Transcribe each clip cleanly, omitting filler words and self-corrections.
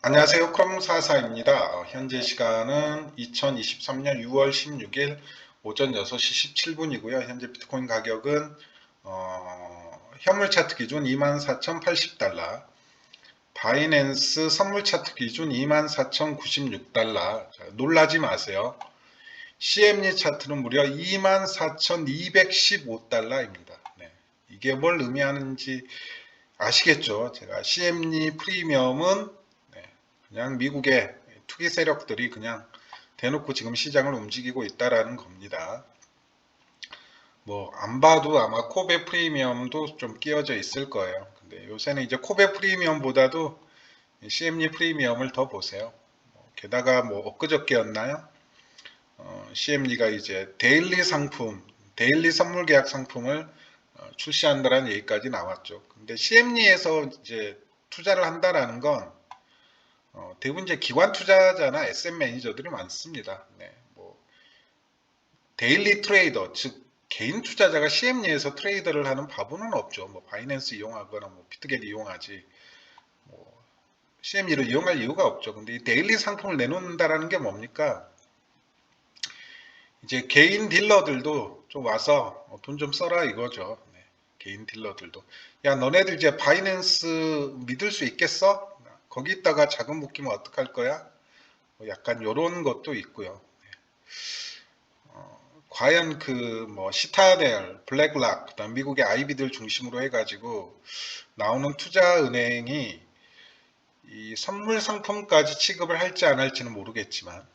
안녕하세요. 크롬사사입니다. 현재 시간은 2023년 6월 16일 오전 6시 17분이고요. 현재 비트코인 가격은 현물 차트 기준 24,080달러, 바이낸스 선물 차트 기준 24,096달러. 놀라지 마세요. CME 차트는 무려 24,215달러입니다. 네, 이게 뭘 의미하는지 아시겠죠? 제가 CME 프리미엄은 그냥 미국의 투기 세력들이 그냥 대놓고 지금 시장을 움직이고 있다라는 겁니다. 뭐 안 봐도 아마 코베 프리미엄도 좀 끼워져 있을 거예요. 근데 요새는 이제 코베 프리미엄보다도 CME 프리미엄을 더 보세요. 게다가 뭐 엊그저께였나요? CME가 이제 데일리 상품, 데일리 선물 계약 상품을 출시한다라는 얘기까지 나왔죠. 근데 CME에서 이제 투자를 한다라는 건 대부분 이제 기관 투자자나 SM 매니저들이 많습니다. 네, 뭐 데일리 트레이더, 즉 개인 투자자가 CME에서 트레이더를 하는 바보는 없죠. 뭐 바이낸스 이용하거나 뭐 비트겟 이용하지. 뭐 CME를 이용할 이유가 없죠. 근데 이 데일리 상품을 내놓는다라는 게 뭡니까? 이제 개인 딜러들도 좀 와서 돈 좀 써라 이거죠. 네, 개인 딜러들도. 야, 너네들 이제 바이낸스 믿을 수 있겠어? 거기다가 자금 묶이면 어떡할 거야? 뭐 약간 요런 것도 있고요. 과연 그 뭐 시타델, 블랙락, 그다음 미국의 아이비들 중심으로 해가지고 나오는 투자은행이 이 선물 상품까지 취급을 할지 안 할지는 모르겠지만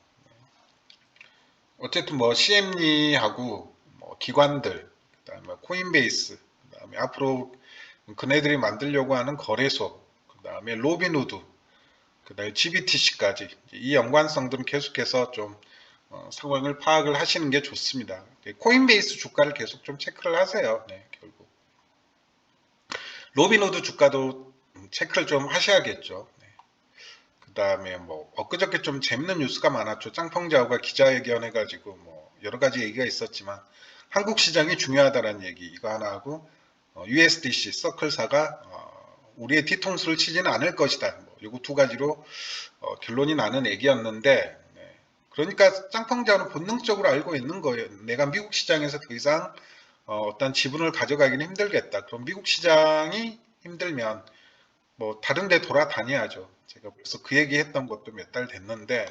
어쨌든 뭐 CME하고 뭐 기관들, 그다음에 코인베이스, 그다음에 앞으로 그네들이 만들려고 하는 거래소, 그다음에 로빈후드, 그다음에 GBTC까지 이 연관성들은 계속해서 좀 상황을 파악을 하시는 게 좋습니다. 코인베이스 주가를 계속 좀 체크를 하세요. 네, 결국 로빈후드 주가도 체크를 좀 하셔야겠죠. 네. 그 다음에 뭐 엊그저께 좀 재밌는 뉴스가 많았죠. 짱펑자오가 기자회견 해가지고 뭐 여러 가지 얘기가 있었지만 한국 시장이 중요하다는 얘기 이거 하나 하고 USDC 서클사가 우리의 뒤통수를 치지는 않을 것이다. 뭐 요거 두 가지로 결론이 나는 얘기였는데 그러니까 짱펑자오는 본능적으로 알고 있는 거예요. 내가 미국 시장에서 더 이상 어떤 지분을 가져가기는 힘들겠다. 그럼 미국 시장이 힘들면 뭐 다른 데 돌아다녀야죠. 제가 벌써 그 얘기 했던 것도 몇 달 됐는데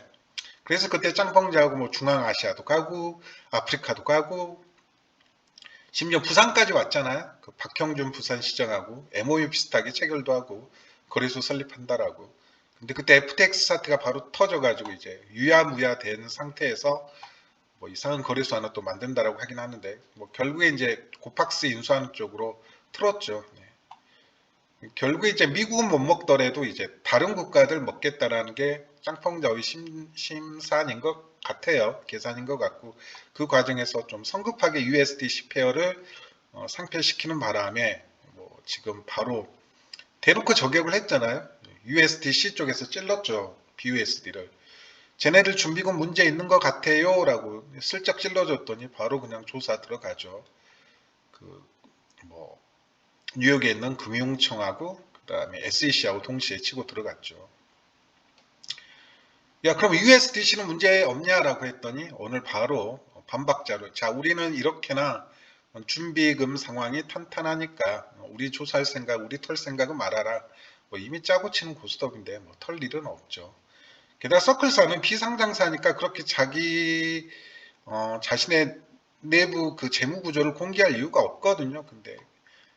그래서 그때 짱펑자하고 뭐 중앙아시아도 가고 아프리카도 가고 심지어 부산까지 왔잖아요. 그 박형준 부산시장하고 MOU 비슷하게 체결도 하고 거래소 설립한다라고. 근데 그때 FTX 사태가 바로 터져가지고 이제 유야무야 된 상태에서 뭐 이상한 거래소 하나 또 만든다라고 하긴 하는데 뭐 결국에 이제 고팍스 인수하는 쪽으로 틀었죠. 네. 결국에 이제 미국은 못 먹더라도 이제 다른 국가들 먹겠다라는 게 짱펑자의 심산인 것 같아요. 계산인 것 같고 그 과정에서 좀 성급하게 USDC 페어를 상폐시키는 바람에 뭐 지금 바로 대놓고 저격을 했잖아요. USDC 쪽에서 찔렀죠. BUSD를. 쟤네들 준비금 문제 있는 것 같아요 라고 슬쩍 찔러줬더니 바로 그냥 조사 들어가죠. 뭐 뉴욕에 있는 금융청하고 그다음에 SEC하고 동시에 치고 들어갔죠. 야, 그럼 USDC는 문제 없냐라고 했더니 오늘 바로 반박자로 자, 우리는 이렇게나 준비금 상황이 탄탄하니까 우리 조사할 생각, 우리 털 생각은 말아라. 뭐 이미 짜고 치는 고스톱인데 뭐 털 일은 없죠. 게다가 서클사는 비상장사니까 그렇게 자기 자신의 내부 그 재무 구조를 공개할 이유가 없거든요. 근데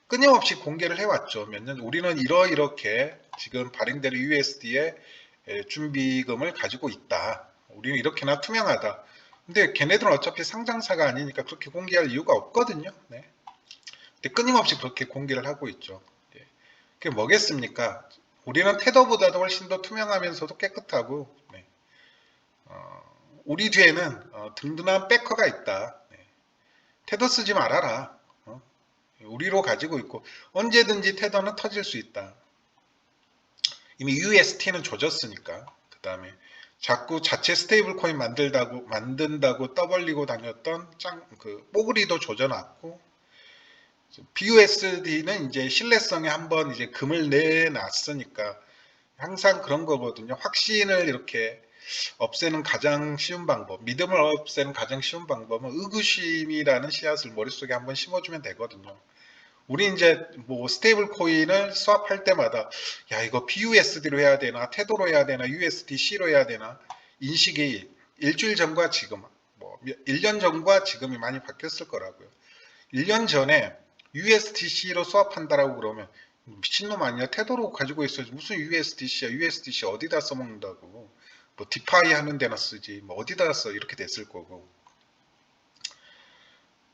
끊임없이 공개를 해왔죠. 몇 년, 우리는 이렇게 지금 발행되는 USD에 준비금을 가지고 있다. 우리는 이렇게나 투명하다. 근데 걔네들은 어차피 상장사가 아니니까 그렇게 공개할 이유가 없거든요. 네. 근데 끊임없이 그렇게 공개를 하고 있죠. 네. 그게 뭐겠습니까? 우리는 테더보다도 훨씬 더 투명하면서도 깨끗하고, 네. 우리 뒤에는 든든한 백커가 있다. 네. 테더 쓰지 말아라. 우리로 가지고 있고 언제든지 테더는 터질 수 있다. 이미 UST는 조졌으니까. 그 다음에 자꾸 자체 스테이블 코인 만든다고 떠벌리고 다녔던 그 뽀글이도 조져놨고 BUSD는 이제 신뢰성에 한번 이제 금을 내놨으니까 항상 그런 거거든요. 확신을 이렇게 없애는 가장 쉬운 방법, 믿음을 없애는 가장 쉬운 방법은 의구심이라는 씨앗을 머릿속에 한번 심어주면 되거든요. 우리 이제 뭐 스테이블 코인을 스왑할 때마다 야 이거 BUSD로 해야 되나 테더로 해야 되나 USDC로 해야 되나 인식이 일주일 전과 지금 뭐 1년 전과 지금이 많이 바뀌었을 거라고요. 1년 전에 USDC로 스왑한다라고 그러면 미친놈 아니야? 테더로 가지고 있어야지 무슨 USDC야? USDC 어디다 써먹는다고? 뭐 디파이 하는 데나 쓰지 뭐 어디다 써 이렇게 됐을 거고.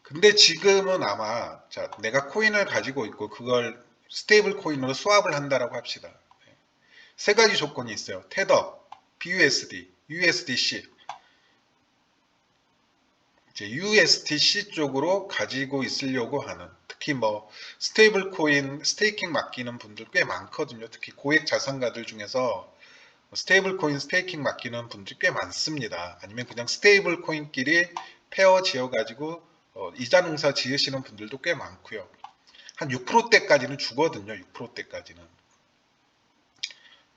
근데 지금은 아마 자 내가 코인을 가지고 있고 그걸 스테이블 코인으로 스왑을 한다라고 합시다. 세 가지 조건이 있어요. 테더, BUSD, USDC. 이제 USDC 쪽으로 가지고 있으려고 하는 특히 뭐 스테이블 코인 스테이킹 맡기는 분들 꽤 많거든요. 특히 고액 자산가들 중에서 스테이블 코인 스테이킹 맡기는 분들이 꽤 많습니다. 아니면 그냥 스테이블 코인끼리 페어 지어 가지고 이자 농사 지으시는 분들도 꽤 많고요. 한 6%대까지는 주거든요. 6%대까지는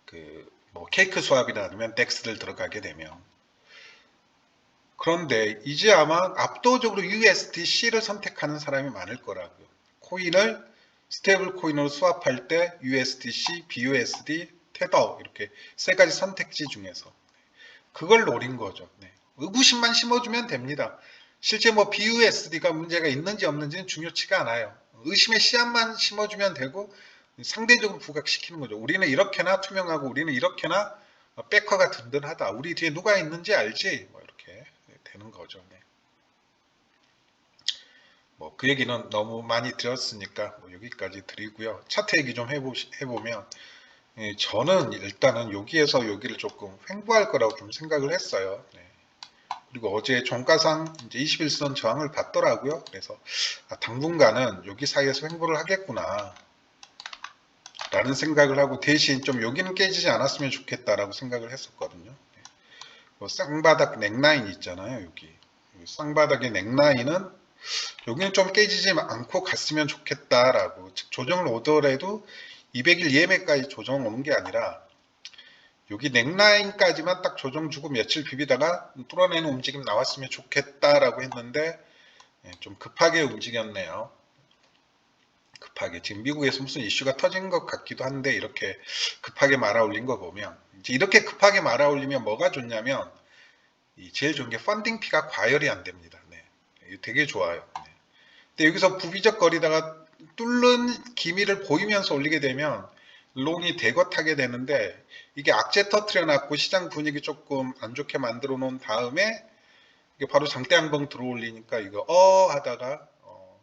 그 뭐 케이크 수합이나 아니면 덱스를 들어가게 되면. 그런데 이제 아마 압도적으로 USDC를 선택하는 사람이 많을 거라고요. 코인을 스테이블 코인으로 스왑할 때 USDC, BUSD, 테더 이렇게 세 가지 선택지 중에서 그걸 노린 거죠. 네. 의구심만 심어주면 됩니다. 실제 뭐 BUSD가 문제가 있는지 없는지는 중요치가 않아요. 의심의 씨앗만 심어주면 되고 상대적으로 부각시키는 거죠. 우리는 이렇게나 투명하고 우리는 이렇게나 백커가 든든하다. 우리 뒤에 누가 있는지 알지? 뭐 이렇게 되는 거죠. 네. 뭐 그 얘기는 너무 많이 드렸으니까 뭐 여기까지 드리고요. 차트 얘기 좀 해보면 저는 일단은 여기에서 여기를 조금 횡보할 거라고 좀 생각을 했어요. 네. 그리고 어제 종가상 이제 21선 저항을 받더라고요. 그래서 당분간은 여기 사이에서 횡보를 하겠구나 라는 생각을 하고 대신 좀 여기는 깨지지 않았으면 좋겠다라고 생각을 했었거든요. 쌍바닥 넥라인 있잖아요. 여기 쌍바닥의 넥라인은 여기는 좀 깨지지 않고 갔으면 좋겠다라고 즉 조정을 오더라도 200일 EMA까지 조정 오는 게 아니라 여기 넥라인까지만 딱 조정 주고 며칠 비비다가 뚫어내는 움직임 나왔으면 좋겠다라고 했는데 좀 급하게 움직였네요. 급하게 지금 미국에서 무슨 이슈가 터진 것 같기도 한데 이렇게 급하게 말아올린 거 보면 이제 이렇게 급하게 말아올리면 뭐가 좋냐면 제일 좋은 게 펀딩 피가 과열이 안 됩니다. 네. 이게 되게 좋아요. 네. 근데 여기서 부비적거리다가 뚫는 기미를 보이면서 올리게 되면 롱이 대거 타게 되는데 이게 악재 터트려 놨고 시장 분위기 조금 안 좋게 만들어 놓은 다음에 이게 바로 장대 한번 들어올리니까 이거 하다가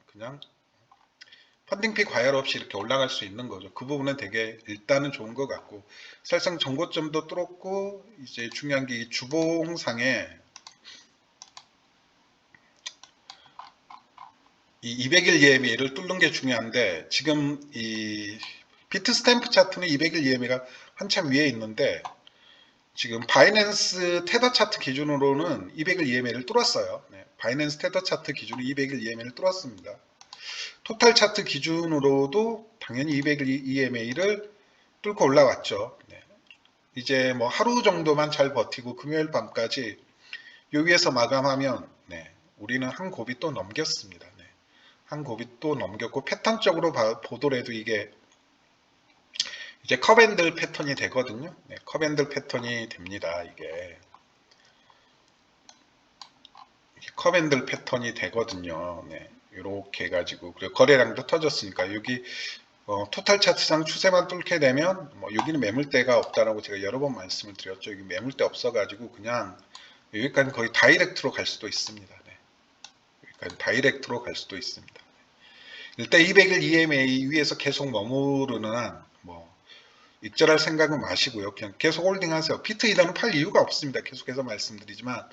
그냥 펀딩피 과열 없이 이렇게 올라갈 수 있는 거죠. 그 부분은 되게 일단은 좋은 것 같고 사실상 정고점도 뚫었고 이제 중요한 게 이 주봉상에 이 200일 EMA를 뚫는 게 중요한데 지금 이 비트 스탬프 차트는 200일 EMA가 한참 위에 있는데 지금 바이낸스 테더 차트 기준으로는 200일 EMA를 뚫었어요. 네, 바이낸스 테더 차트 기준으로 200일 EMA를 뚫었습니다. 토탈 차트 기준으로도 당연히 200일 EMA를 뚫고 올라왔죠. 네. 이제 뭐 하루 정도만 잘 버티고 금요일 밤까지 요 위에서 마감하면 네, 우리는 한 곱이 또 넘겼습니다. 네. 한 곱이 또 넘겼고 패턴적으로 보더라도 이게 이제 컵앤들 패턴이 되거든요. 네, 컵앤들 패턴이 됩니다. 이게 컵앤들 패턴이 되거든요. 네, 이렇게 해가지고 그리고 거래량도 터졌으니까 여기 토탈 차트상 추세만 뚫게 되면 뭐 여기는 매물대가 없다라고 제가 여러 번 말씀을 드렸죠. 여기 매물대 없어가지고 그냥 여기까지 거의 다이렉트로 갈 수도 있습니다. 네, 여기까지 다이렉트로 갈 수도 있습니다. 일단 200일 EMA 위에서 계속 머무르는 한 뭐 익절할 생각은 마시고요. 그냥 계속 홀딩하세요. 비트 이더는 팔 이유가 없습니다. 계속해서 말씀드리지만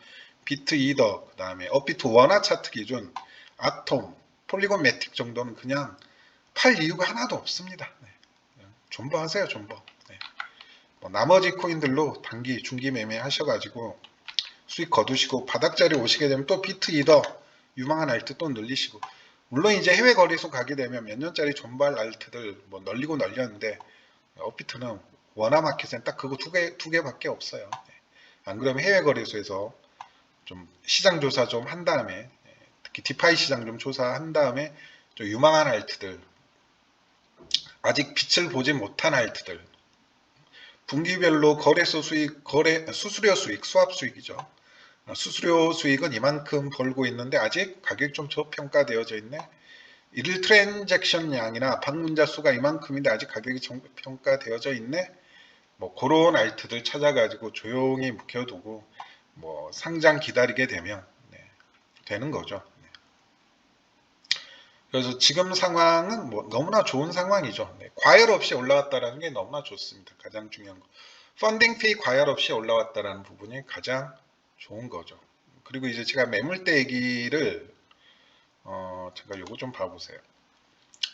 비트 이더 그 다음에 업비트 원화 차트 기준 아톰 폴리곤 매틱 정도는 그냥 팔 이유가 하나도 없습니다. 네. 존버하세요. 존버. 네. 뭐 나머지 코인들로 단기 중기 매매 하셔가지고 수익 거두시고 바닥자리 오시게 되면 또 비트 이더 유망한 알트 또 늘리시고 물론 이제 해외 거래소 가게 되면 몇 년짜리 존발 알트들 뭐 널리고 널렸는데 업비트는 워낙마켓엔 딱 그거 두 개밖에 없어요. 네. 안 그러면 해외 거래소에서 좀 시장 조사 좀 한 다음에, 특히 디파이 시장 좀 조사한 다음에 좀 유망한 알트들, 아직 빛을 보지 못한 알트들, 분기별로 거래소 수익, 수수료 수익, 수합 수익이죠. 수수료 수익은 이만큼 벌고 있는데 아직 가격이 좀 저평가되어져 있네. 일일 트랜잭션 양이나 방문자 수가 이만큼인데 아직 가격이 저평가되어져 있네. 뭐 그런 알트들 찾아가지고 조용히 묵혀두고 뭐 상장 기다리게 되면 되는 거죠. 그래서 지금 상황은 뭐 너무나 좋은 상황이죠. 과열 없이 올라왔다는 게 너무나 좋습니다. 가장 중요한 거. 펀딩 피 과열 없이 올라왔다는 부분이 가장 좋은 거죠. 그리고 이제 제가 매물대 얘기를 제가 요거 좀 봐보세요.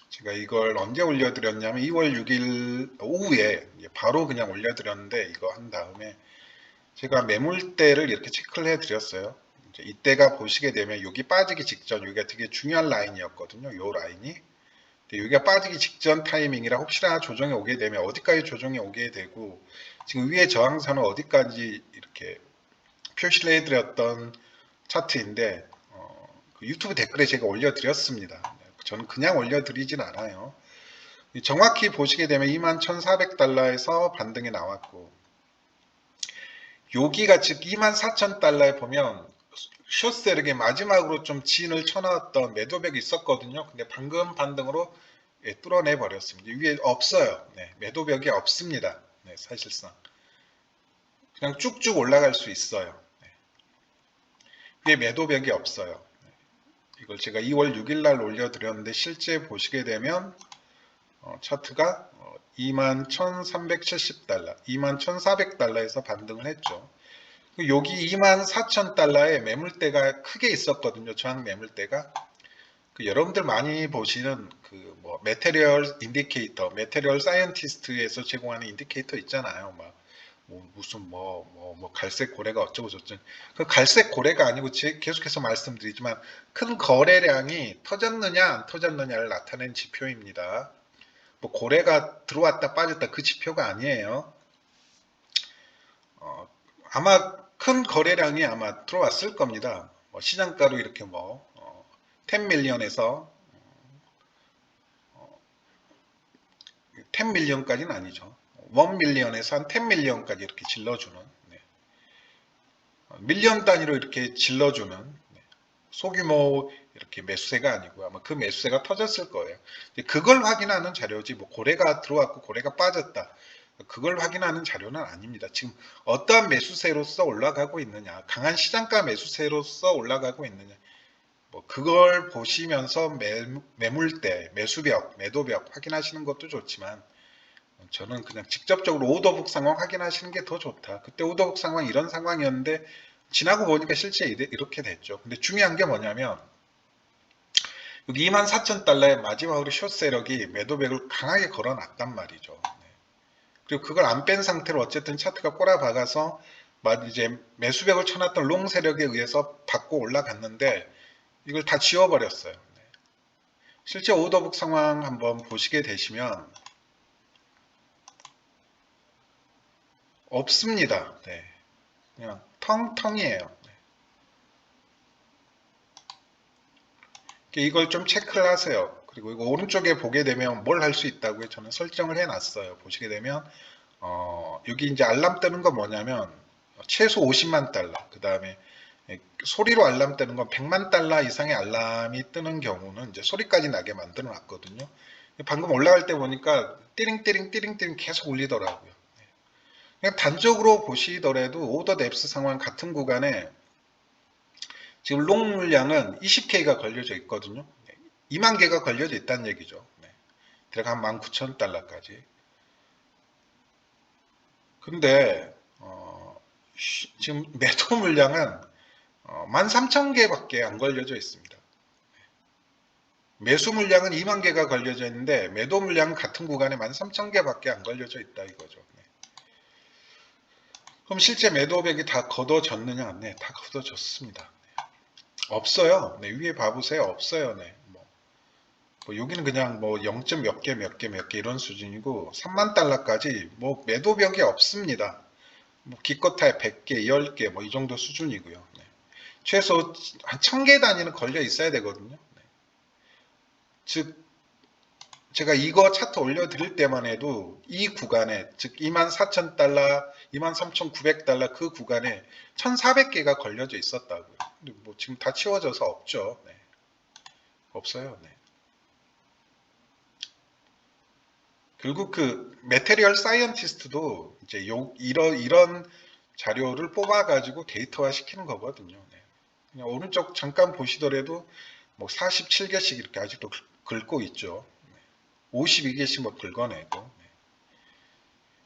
제가 이걸 언제 올려드렸냐면 2월 6일 오후에 바로 그냥 올려드렸는데 이거 한 다음에 제가 매물대를 이렇게 체크를 해드렸어요. 이때가 보시게 되면 여기 빠지기 직전 여기가 되게 중요한 라인이었거든요. 요 라인이. 여기가 빠지기 직전 타이밍이라 혹시나 조정이 오게 되면 어디까지 조정이 오게 되고 지금 위에 저항선은 어디까지 이렇게 표시를 해드렸던 차트인데 그 유튜브 댓글에 제가 올려드렸습니다. 저는 그냥 올려드리진 않아요. 정확히 보시게 되면 21,400달러에서 반등이 나왔고 여기가 즉 24,000달러에 보면 숏세력의 마지막으로 좀 진을 쳐놨던 매도벽이 있었거든요. 근데 방금 반등으로 뚫어내 버렸습니다. 위에 없어요. 매도벽이 없습니다. 사실상 그냥 쭉쭉 올라갈 수 있어요. 위에 매도벽이 없어요. 이걸 제가 2월 6일 날 올려드렸는데 실제 보시게 되면 차트가 21,370달러, 21,400달러에서 반등을 했죠. 여기 24,000달러에 매물대가 크게 있었거든요. 저항 매물대가. 여러분들 많이 보시는 그 뭐 메테리얼 인디케이터, 메테리얼 사이언티스트에서 제공하는 인디케이터 있잖아요. 막 무슨 갈색 고래가 어쩌고 저쩌고. 그 갈색 고래가 아니고 계속해서 말씀드리지만 큰 거래량이 터졌느냐 안 터졌느냐를 나타낸 지표입니다. 뭐 고래가 들어왔다 빠졌다 그 지표가 아니에요. 아마 큰 거래량이 아마 들어왔을 겁니다. 시장가로 이렇게 10밀리언에서 10밀리언까지는 아니죠. 1밀리언에서 한 10밀리언까지 이렇게 질러주는 밀리언 단위로 이렇게 질러주는 소규모 이렇게 매수세가 아니고 아마 그 매수세가 터졌을 거예요. 그걸 확인하는 자료지 뭐 고래가 들어왔고 고래가 빠졌다. 그걸 확인하는 자료는 아닙니다. 지금 어떠한 매수세로서 올라가고 있느냐, 강한 시장가 매수세로서 올라가고 있느냐, 뭐 그걸 보시면서 매물대, 매수벽, 매도벽 확인하시는 것도 좋지만 저는 그냥 직접적으로 오더북 상황 확인하시는 게 더 좋다. 그때 오더북 상황 이런 상황이었는데 지나고 보니까 실제 이렇게 됐죠. 근데 중요한 게 뭐냐면 여기 24,000달러의 마지막으로 숏세력이 매도벽을 강하게 걸어놨단 말이죠. 그리고 그걸 안 뺀 상태로 어쨌든 차트가 꼬라박아서 이제 매수벽을 쳐놨던 롱 세력에 의해서 받고 올라갔는데 이걸 다 지워버렸어요. 실제 오더북 상황 한번 보시게 되시면 없습니다. 그냥 텅텅이에요. 이걸 좀 체크를 하세요. 그리고 이거 오른쪽에 보게 되면 뭘 할 수 있다고요? 저는 설정을 해놨어요. 보시게 되면 여기 이제 알람 뜨는 건 뭐냐면 최소 50만 달러, 그 다음에 소리로 알람 뜨는 건 100만 달러 이상의 알람이 뜨는 경우는 이제 소리까지 나게 만들어 놨거든요. 방금 올라갈 때 보니까 띠링띠링 계속 울리더라고요. 그냥 단적으로 보시더라도 오더 뎁스 상황 같은 구간에 지금 롱 물량은 20K가 걸려져 있거든요. 2만 개가 걸려져 있다는 얘기죠. 대략 한 19,000달러까지. 근데 지금 매도 물량은 13,000개밖에 안 걸려져 있습니다. 매수 물량은 2만 개가 걸려져 있는데 매도 물량은 같은 구간에 13,000개밖에 안 걸려져 있다 이거죠. 그럼 실제 매도백이 다 걷어졌느냐? 네, 다 걷어졌습니다. 없어요. 위에 봐보세요. 없어요. 뭐 여기는 그냥 뭐 0. 몇 개 몇 개 몇 개 이런 수준이고 3만 달러까지 뭐 매도벽이 없습니다. 뭐 기껏해 100개, 10개 뭐 이 정도 수준이고요. 네. 최소 한 1000개 단위는 걸려 있어야 되거든요. 네. 즉 제가 이거 차트 올려드릴 때만 해도 이 구간에 즉 24,000달러, 23,900달러 그 구간에 1,400개가 걸려져 있었다고요. 근데 뭐 지금 다 치워져서 없죠. 네. 없어요. 네. 결국 그 메테리얼 사이언티스트도 이제 이런 자료를 뽑아가지고 데이터화 시키는 거거든요. 네. 그냥 오른쪽 잠깐 보시더라도 뭐 47개씩 이렇게 아직도 긁고 있죠. 52개씩 뭐 긁어내고. 네.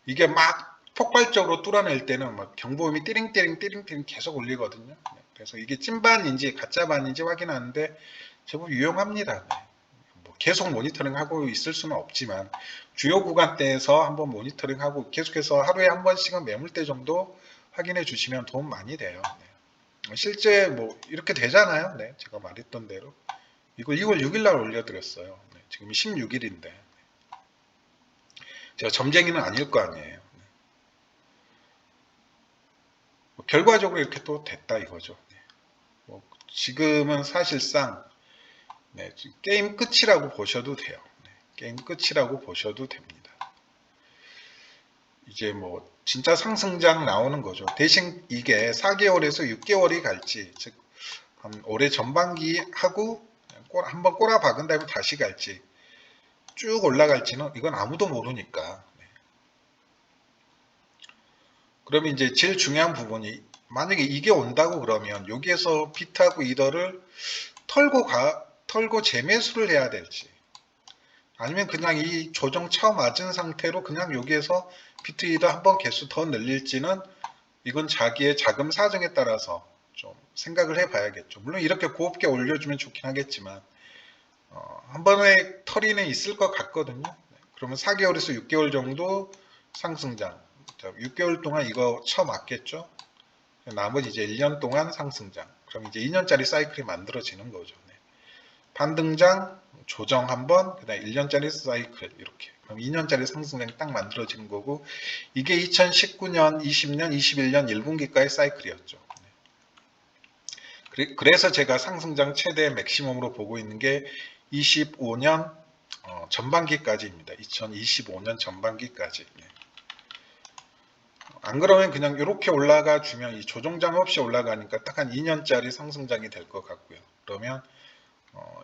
이게 막 폭발적으로 뚫어낼 때는 막 경보음이 띠링띠링 띠링띠링 계속 울리거든요. 네. 그래서 이게 찐반인지 가짜반인지 확인하는데 제법 유용합니다. 네. 계속 모니터링하고 있을 수는 없지만 주요 구간대에서 한번 모니터링하고 계속해서 하루에 한 번씩은 매물대 정도 확인해 주시면 도움 많이 돼요. 네. 실제 뭐 이렇게 되잖아요. 네, 제가 말했던 대로 이걸 2월 6일 날 올려드렸어요. 네, 지금 16일인데 제가 점쟁이는 아닐 거 아니에요. 네. 뭐 결과적으로 이렇게 또 됐다 이거죠. 네. 뭐 지금은 사실상 네, 게임 끝이라고 보셔도 돼요. 네, 게임 끝이라고 보셔도 됩니다. 이제 뭐 진짜 상승장 나오는 거죠. 대신 이게 4개월에서 6개월이 갈지, 즉 올해 전반기 하고 한번 꼬라 박은 다음에 다시 갈지 쭉 올라갈지는 이건 아무도 모르니까. 네. 그러면 이제 제일 중요한 부분이 만약에 이게 온다고 그러면 여기에서 비트하고 이더를 털고 재매수를 해야 될지, 아니면 그냥 이 조정 처음 맞은 상태로 그냥 여기에서 비트 이더 한번 개수 더 늘릴지는 이건 자기의 자금 사정에 따라서 좀 생각을 해봐야겠죠. 물론 이렇게 곱게 올려주면 좋긴 하겠지만 한 번에 털이는 있을 것 같거든요. 그러면 4개월에서 6개월 정도 상승장, 6개월 동안 이거 쳐맞겠죠. 나머지 이제 1년 동안 상승장, 그럼 이제 2년짜리 사이클이 만들어지는 거죠. 네. 반등장, 조정 한번, 그 다음에 1년짜리 사이클 이렇게. 그럼 2년짜리 상승장이 딱 만들어지는 거고, 이게 2019년, 20년, 21년 1분기가의 사이클이었죠. 그래서 제가 상승장 최대 맥시멈으로 보고 있는 게 25년 전반기까지입니다. 2025년 전반기까지. 안 그러면 그냥 이렇게 올라가 주면 이 조정장 없이 올라가니까 딱 한 2년짜리 상승장이 될 것 같고요. 그러면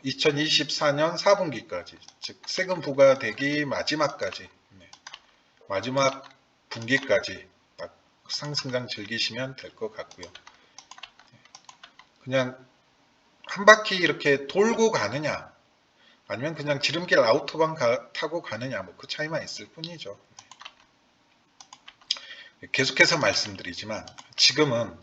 2024년 4분기까지, 즉 세금 부과되기 마지막까지, 마지막 분기까지 딱 상승장 즐기시면 될 것 같고요. 그냥 한 바퀴 이렇게 돌고 가느냐, 아니면 그냥 지름길 아우토반 타고 가느냐, 뭐 그 차이만 있을 뿐이죠. 계속해서 말씀드리지만 지금은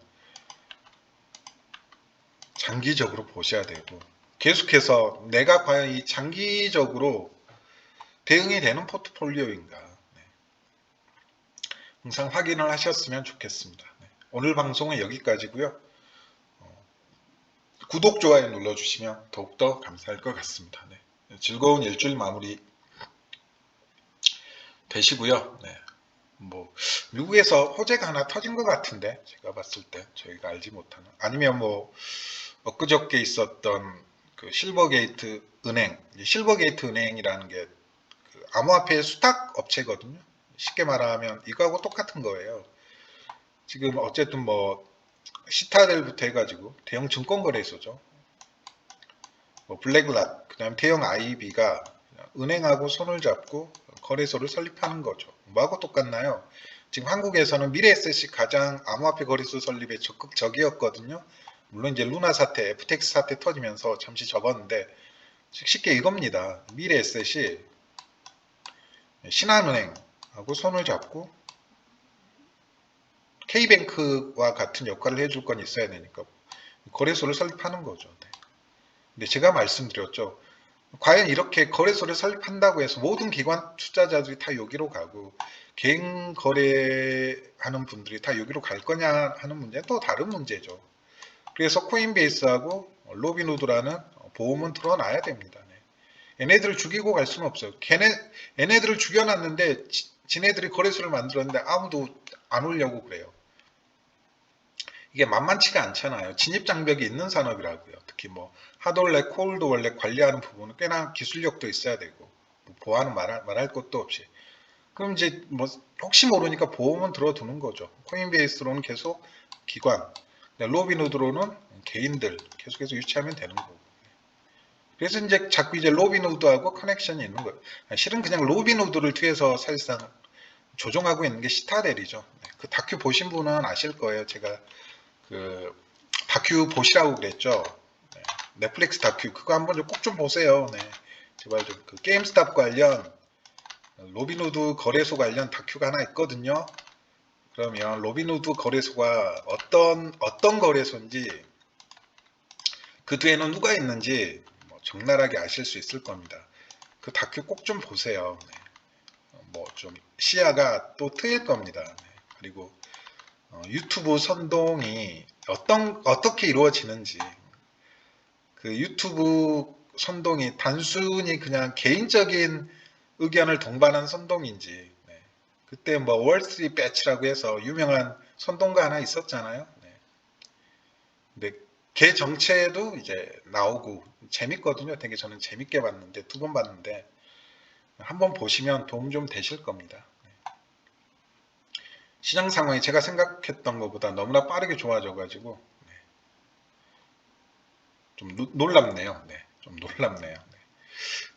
장기적으로 보셔야 되고, 계속해서 내가 과연 이 장기적으로 대응이 되는 포트폴리오인가, 항상 확인을 하셨으면 좋겠습니다. 오늘 방송은 여기까지고요. 구독, 좋아요 눌러주시면 더욱더 감사할 것 같습니다. 즐거운 일주일 마무리 되시고요. 뭐 미국에서 호재가 하나 터진 것 같은데, 제가 봤을 때 저희가 알지 못하는, 아니면 뭐 엊그저께 있었던 그 실버게이트 은행이라는 게 그 암호화폐 수탁 업체거든요. 쉽게 말하면 이거하고 똑같은 거예요. 지금 어쨌든 뭐 시타델부터 해가지고 대형 증권거래소죠. 뭐 블랙락, 그 다음에 대형 IB가 은행하고 손을 잡고 거래소를 설립하는 거죠. 뭐하고 똑같나요? 지금 한국에서는 미래에셋이 가장 암호화폐 거래소 설립에 적극적이었거든요. 물론 이제 루나 사태, FTX 사태 터지면서 잠시 접었는데, 쉽게 이겁니다. 미래에셋이 신한은행하고 손을 잡고 K뱅크와 같은 역할을 해줄 건 있어야 되니까 거래소를 설립하는 거죠. 근데 제가 말씀드렸죠. 과연 이렇게 거래소를 설립한다고 해서 모든 기관 투자자들이 다 여기로 가고 개인 거래하는 분들이 다 여기로 갈 거냐 하는 문제는 또 다른 문제죠. 그래서 코인베이스하고 로빈후드라는 보험은 들어놔야 됩니다. 얘네들을 죽이고 갈 수는 없어요. 얘네들을 죽여놨는데 지네들이 거래소를 만들었는데 아무도 안 오려고 그래요. 이게 만만치가 않잖아요. 진입장벽이 있는 산업이라고요. 특히 뭐 하드월렛, 콜드월렛 관리하는 부분은 꽤나 기술력도 있어야 되고 뭐 보안은 말할 것도 없이. 그럼 이제 뭐 혹시 모르니까 보험은 들어두는 거죠. 코인베이스로는 계속 기관, 로빈후드로는 개인들 계속해서 유치하면 되는 거고. 그래서 이제 자꾸 이제 로빈후드하고 커넥션이 있는 거예요. 실은 그냥 로빈후드를 뒤에서 사실상 조종하고 있는 게 시타델이죠. 그 다큐 보신 분은 아실 거예요. 제가 그 다큐 보시라고 그랬죠. 네. 넷플릭스 다큐 그거 한번 꼭 좀 보세요. 네. 제발 좀 그 게임스탑 관련 로빈후드 거래소 관련 다큐가 하나 있거든요. 그러면 로빈후드 거래소가 어떤 거래소인지 그 뒤에는 누가 있는지 뭐 적나라하게 아실 수 있을 겁니다. 그 다큐 꼭 좀 보세요. 네. 뭐 좀 시야가 또 트일 겁니다. 네. 그리고 유튜브 선동이 어떻게 이루어지는지 그 유튜브 선동이 단순히 그냥 개인적인 의견을 동반한 선동인지 네. 그때 뭐 월스트리트 배치라고 해서 유명한 선동가 하나 있었잖아요. 네. 근데 걔 정체도 이제 나오고 재밌거든요. 되게 저는 재밌게 봤는데 2번 봤는데 한번 보시면 도움 좀 되실 겁니다. 시장 상황이 제가 생각했던 것보다 너무나 빠르게 좋아져가지고 좀 놀랍네요. 네, 좀 놀랍네요. 네.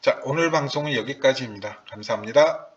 자, 오늘 방송은 여기까지입니다. 감사합니다.